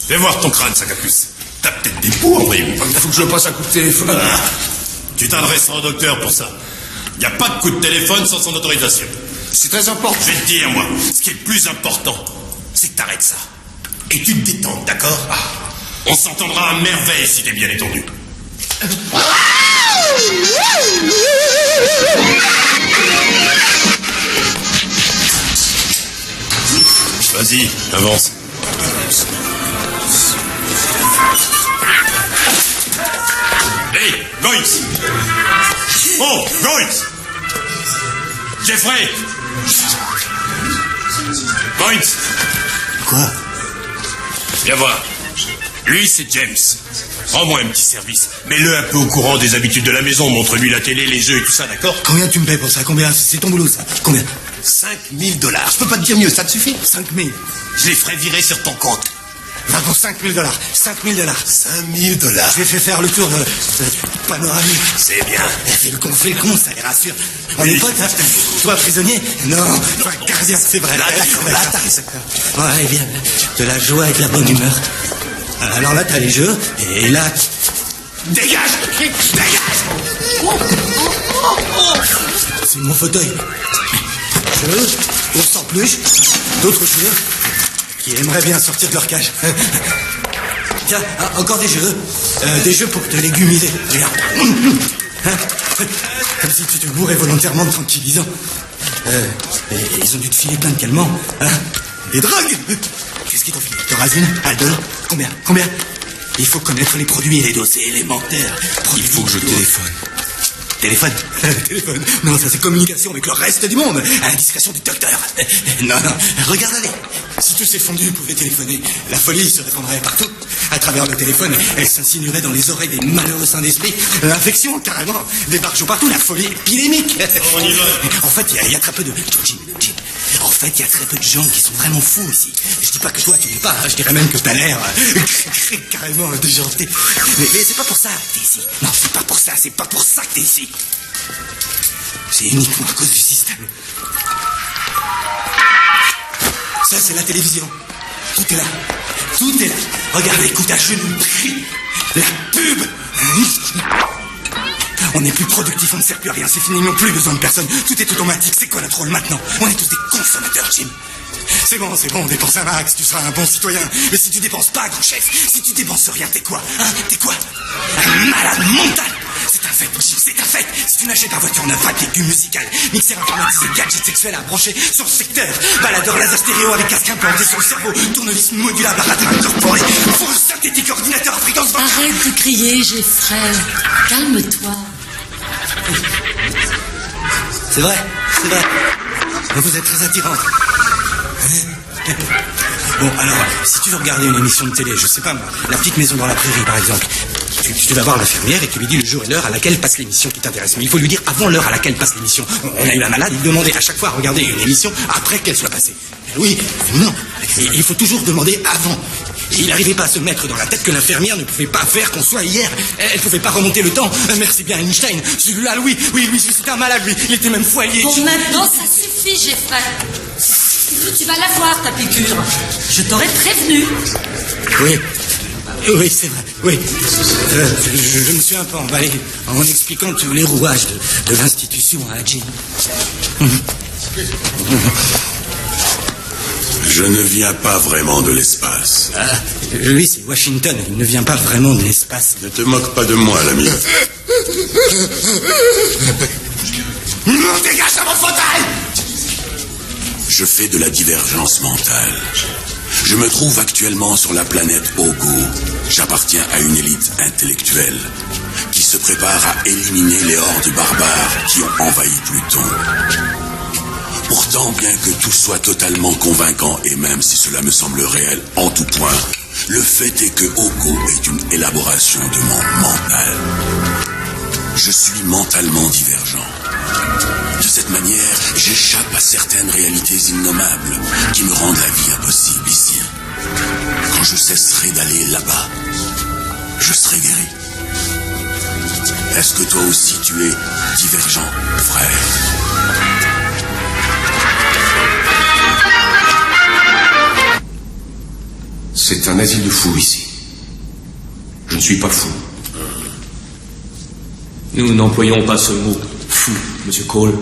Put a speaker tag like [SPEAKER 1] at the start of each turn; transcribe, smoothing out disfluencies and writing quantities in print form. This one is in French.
[SPEAKER 1] Fais voir ton crâne, sac à puce. T'as peut-être des poux, André.
[SPEAKER 2] Il faut que je passe un coup de téléphone.
[SPEAKER 1] Tu t'adresseras au docteur pour ça. Il n'y a pas de coup de téléphone sans son autorisation.
[SPEAKER 2] C'est très important.
[SPEAKER 1] Je vais te dire, moi, ce qui est le plus important, c'est que t'arrêtes ça. Et tu te détends, d'accord? On s'entendra à merveille si t'es bien détendu. Vas-y, avance. Hey, Goïs! Oh, Goïs! Jeffrey! Goïs!
[SPEAKER 3] Quoi?
[SPEAKER 1] Viens voir. Lui, c'est James. Rends-moi un petit service. Mets-le un peu au courant des habitudes de la maison. Montre-lui la télé, les jeux et tout ça, d'accord?
[SPEAKER 3] Combien tu me payes pour ça? Combien? C'est ton boulot, ça. Combien?
[SPEAKER 1] 5 000 $.
[SPEAKER 3] Je peux pas te dire mieux, ça te suffit? 5 000.
[SPEAKER 1] Je les ferai virer sur ton compte.
[SPEAKER 3] Va pour 5 000 $. 5 000 $.
[SPEAKER 1] 5 000 $.
[SPEAKER 3] Je vais faire le tour de panoramique.
[SPEAKER 1] C'est bien.
[SPEAKER 3] Fais le con, ça les rassure. On est potes, hein? Toi, prisonnier? Non, toi, gardien, c'est vrai.
[SPEAKER 1] Là, d'accord.
[SPEAKER 3] Ouais, bien. De la joie et de la bonne humeur. Alors là, t'as les jeux, et là...
[SPEAKER 1] Dégage!
[SPEAKER 3] C'est mon fauteuil. Jeux, ours sans peluche, d'autres jeux qui aimeraient bien sortir de leur cage. Tiens, encore des jeux. Des jeux pour te légumiser. Regarde. Hein? Comme si tu te bourrais volontairement de tranquillisants. Ils ont dû te filer plein de calmants. Hein? Des drogues. Qu'est-ce qu'ils t'ont filé? Thorazine? Aldol? Combien? Il faut connaître les produits et les doses, c'est élémentaire.
[SPEAKER 2] Il faut que je téléphone.
[SPEAKER 3] Téléphone? Téléphone? Non, ça c'est communication avec le reste du monde, à la discrétion du docteur. Non, regarde, allez. Si tous ces fondus pouvaient téléphoner, la folie se répandrait partout. À travers le téléphone, elle s'insinuerait dans les oreilles des malheureux saints d'esprit. L'infection, carrément, débarque partout, la folie épidémique.
[SPEAKER 1] On y va.
[SPEAKER 3] En fait, il y a très peu de... Jim. En fait, il y a très peu de gens qui sont vraiment fous ici. Je dis pas que toi, tu l'es pas. Je dirais même que t'as l'air carrément déjanté. Mais c'est pas pour ça que t'es ici. Non, c'est pas pour ça que t'es ici. C'est uniquement à cause du système. Ça, c'est la télévision. Tout est là. Regarde, écoute, à genoux. La pub. On n'est plus productif, on ne sert plus à rien, c'est fini, ils n'ont plus besoin de personne. Tout est automatique, c'est quoi notre rôle maintenant? On est tous des consommateurs, Jim. C'est bon, dépense un max, tu seras un bon citoyen. Mais si tu dépenses pas, grand chef, si tu dépenses rien, t'es quoi? T'es quoi? Un malade mental. C'est un fait, Jim, c'est un fait. Si tu n'achètes pas voiture neuve, pas de légumes musicales, mixeur informatisé, gadget sexuel à brancher sur le secteur, baladeur laser stéréo avec casque implanté sur le cerveau, tournevis modulable à radar incorporé, fourre synthétique, ordinateur à fréquence...
[SPEAKER 4] Arrête de crier, Jeffrey. Calme-toi.
[SPEAKER 3] C'est vrai. Vous êtes très attirante. Bon, alors, si tu veux regarder une émission de télé, je sais pas moi, La Petite Maison dans la Prairie, par exemple, tu vas voir l'infirmière et tu lui dis le jour et l'heure à laquelle passe l'émission qui t'intéresse. Mais il faut lui dire avant l'heure à laquelle passe l'émission. On a eu un malade, il demandait à chaque fois à regarder une émission après qu'elle soit passée. Oui, non, il faut toujours demander avant. Il n'arrivait pas à se mettre dans la tête que l'infirmière ne pouvait pas faire qu'on soit hier. Elle pouvait pas remonter le temps. Merci bien Einstein. Celui-là, oui, c'était un malade, lui. Il était même foyer.
[SPEAKER 4] Bon, maintenant, ça suffit, Jeffrey. Tu vas l'avoir, ta piqûre. Je t'aurais prévenu.
[SPEAKER 3] Oui, c'est vrai, oui. Je me suis un peu emballé en expliquant tous les rouages de l'institution à Jim.
[SPEAKER 1] Je ne viens pas vraiment de l'espace.
[SPEAKER 3] Lui, c'est Washington. Il ne vient pas vraiment de l'espace.
[SPEAKER 1] Ne te moque pas de moi, l'ami.
[SPEAKER 3] Non, dégage de mon fauteuil!
[SPEAKER 1] Je fais de la divergence mentale. Je me trouve actuellement sur la planète Ogo. J'appartiens à une élite intellectuelle qui se prépare à éliminer les hordes barbares qui ont envahi Pluton. Pourtant, bien que tout soit totalement convaincant, et même si cela me semble réel en tout point, le fait est que Ogo est une élaboration de mon mental. Je suis mentalement divergent. De cette manière, j'échappe à certaines réalités innommables qui me rendent la vie impossible ici. Quand je cesserai d'aller là-bas, je serai guéri. Est-ce que toi aussi tu es divergent, frère?
[SPEAKER 2] C'est un asile de fous ici. Je ne suis pas fou.
[SPEAKER 5] Nous n'employons pas ce mot, fou, Monsieur Cole.